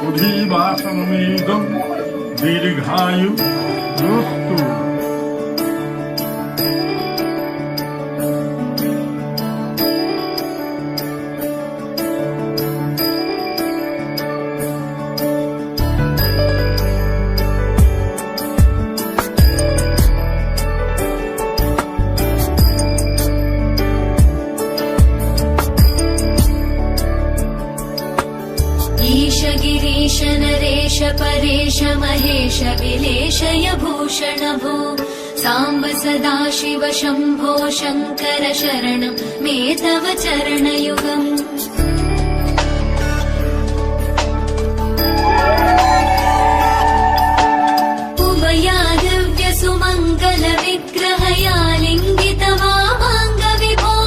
बुद्धिवासनमेकं दीर्घायुस्तु। गिरीश नरेश परेश महेश विलेशय भूषण भो साम्ब सदाशिव शम्भो शङ्कर शरणं मे तव चरणयुगम्। उभया दिव्य सुमङ्गल विग्रहया लिङ्गित वामाङ्ग विभो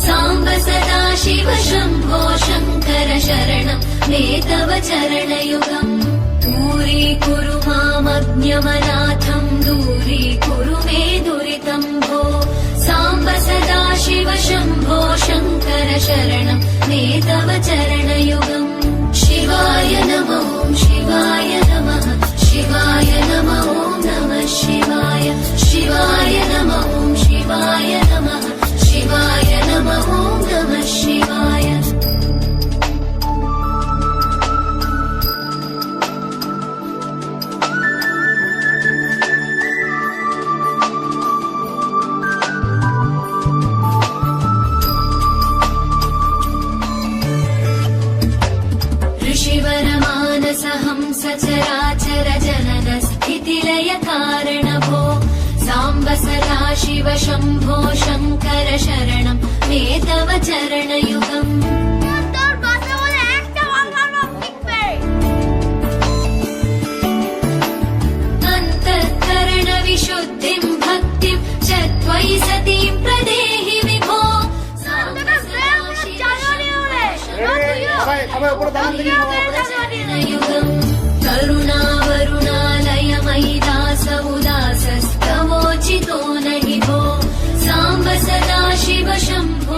साम्ब सदाशिव शम्भो शङ्कर शरणं मे तव चरणयुगम्। दूरीकुरु मामज्ञमनाथं दूरीकुरु मे दुरितं भो साम्ब सदाशिव शम्भो शङ्कर शरणं मे तव चरणयुगम्। शिवाय नमो शिवाय नमः शिवाय नमो नमः शिवाय शिवाय नमो शिवाय नमः शिवाय नमो नमः शिवाय। ऋषिवरमानसहंस चराचर जनन स्थितिलय कारण भो साम्ब सदाशिव शम्भो शङ्कर शरणं मे तव चरणयुगम्। अन्तःकरण विशुद्धिं भक्तिं च त्वयि सतीं प्रदेहि विभो करुणावरुणालयमयि दास उदासस्तवोचितो नहि भो साम्ब सदाशिव शम्भो